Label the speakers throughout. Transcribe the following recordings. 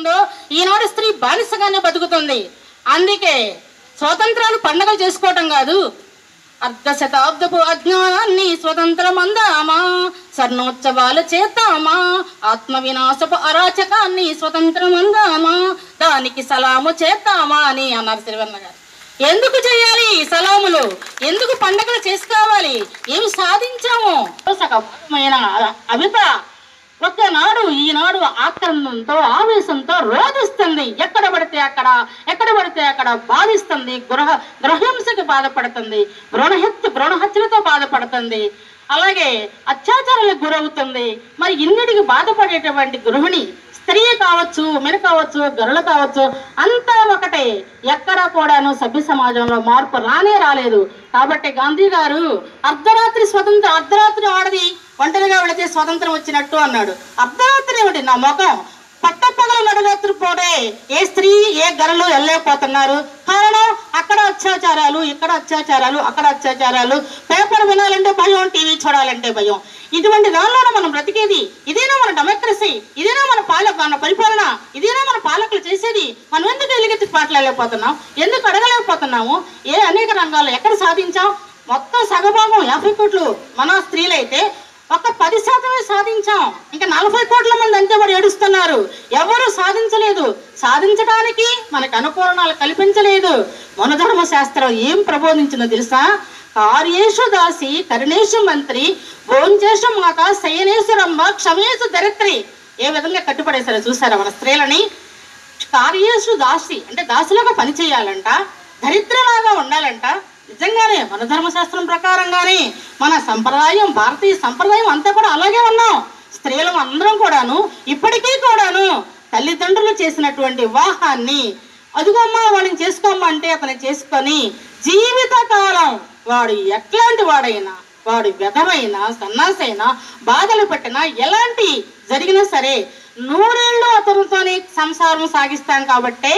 Speaker 1: బతుకుతుందో ఈనాడు స్త్రీ బానిసగానే బతుకుతుంది. అందుకే స్వాతంత్రాలు పండగలు చేసుకోవటం కాదు, అర్ధ శతాబ్దపు అజ్ఞానాన్ని స్వతంత్రం అందామా, స్వర్ణోత్సవాలు చేద్దామా, ఆత్మ వినాశపు అరాచకాన్ని స్వతంత్రం అందామా, దానికి సలాము చేద్దామా అని అన్నారు సిరివెన్నెల గారు. ఎందుకు చేయాలి సలాములు, ఎందుకు పండగలు చేసుకోవాలి, ఏమి సాధించాము? సకమైన అమిత ఒక్కనాడు ఈనాడు ఆక్రందంతో ఆవేశంతో రోధిస్తుంది. ఎక్కడ పడితే అక్కడ బాధిస్తుంది, గృహహింసకి బాధపడుతుంది, భ్రూణహత్యలతో బాధపడుతుంది, అలాగే అత్యాచారాలకు గురవుతుంది. మరి ఇన్నిటికి బాధపడేటువంటి గృహిణి స్త్రీ కావచ్చు, మెను కావచ్చు, గరులు కావచ్చు, అంతా ఒకటే. ఎక్కడ కూడాను సభ్య సమాజంలో మార్పు రాలేదు. కాబట్టి గాంధీ గారు అర్ధరాత్రి ఆడది ఒంటరిగా వెళితే స్వతంత్రం వచ్చినట్టు అన్నాడు. అర్ధరాత్రి ఏమిటి నా మొఖం, పట్టపగల నడురాత్రి పోడే ఏ స్త్రీ ఏ గరులు వెళ్ళలేకపోతున్నారు. కారణం అక్కడ అత్యాచారాలు, ఇక్కడ అత్యాచారాలు, అక్కడ అత్యాచారాలు. పేపర్ వినాలంటే భయం, టీవీ చూడాలంటే భయం. ఇటువంటి దానిలోనే మనం బ్రతికేది. ఇదేనా మన డెమోక్రసీ, ఇదేనా మన పరిపాలన, ఇదేనా మన పాలకులు చేసేది? మనం ఎందుకు ఎలుగెత్తి మాట్లాడలేకపోతున్నాం, ఎందుకు అడగలేకపోతున్నాము? అనేక రంగాల్లో ఎక్కడ సాధించాం? మొత్తం సగభాగం 50 కోట్లు మన స్త్రీలైతే ఒక 10% సాధించాం. ఇంకా 40 కోట్ల మంది అంతే వాడు ఏడుస్తున్నారు. ఎవరు సాధించలేదు. సాధించడానికి మనకు అనుకూలనాలు కల్పించలేదు. మనధర్మ శాస్త్రం ఏం ప్రబోధించిందో తెలుసా? కార్యేషు దాసి కరుణేషు మంత్రి భోంచేషు మాత శయనేషు రంభ క్షమేషు ధరిత్రి. ఏ విధంగా కట్టుపడేశారో చూసారా మన స్త్రీలని? కార్యేషు దాసి అంటే దాసులాగా పని చేయాలంట, ధరిత్రలాగా ఉండాలంట. నిజంగానే మన ధర్మశాస్త్రం ప్రకారంగానే మన సంప్రదాయం, భారతీయ సంప్రదాయం అంతా కూడా అలాగే ఉన్నాం. స్త్రీలు అందరం కూడాను ఇప్పటికీ కూడాను తల్లిదండ్రులు చేసినటువంటి వివాహాన్ని అదుగమ్మా వాడిని చేసుకోమ్మా అంటే అతను చేసుకొని జీవితకాలం వాడు ఎట్లాంటి వాడైనా, వాడు విధమైనా సన్నాసైనా బాధలు పెట్టినా ఎలాంటి జరిగినా సరే 100 ఏళ్ళు అతనితోనే సంసారం సాగిస్తాం. కాబట్టే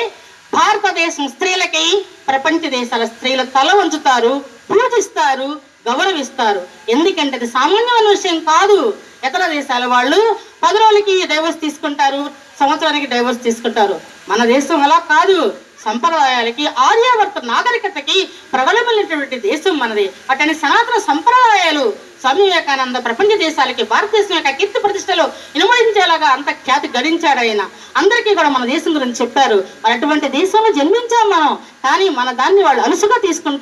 Speaker 1: భారతదేశం స్త్రీలకి ప్రపంచ దేశాల స్త్రీలు తల వంచుతారు, పూజిస్తారు, గౌరవిస్తారు. ఎందుకంటే అది సామాన్యమైన విషయం కాదు. ఇతర దేశాల వాళ్ళు 10 రోజులకి డైవర్స్ తీసుకుంటారు, సంవత్సరానికి డైవర్స్ తీసుకుంటారు. మన దేశం అలా కాదు. సంప్రదాయాలకి, ఆర్యావర్త నాగరికతకి ప్రబలమైనటువంటి దేశం మనది. అటని సనాతన సంప్రదాయాలు స్వామి వివేకానంద ప్రపంచ దేశాలకి భారతదేశం యొక్క కీర్తి ప్రతిష్టలు ఇనుమడించేలాగా అంత ఖ్యాతి గడించాడు ఆయన. అందరికీ కూడా మన దేశం గురించి చెప్పారు. అటువంటి దేశంలో జన్మించాం మనం, కానీ మన దాన్ని వాళ్ళు అలుసుగా తీసుకుంటారు.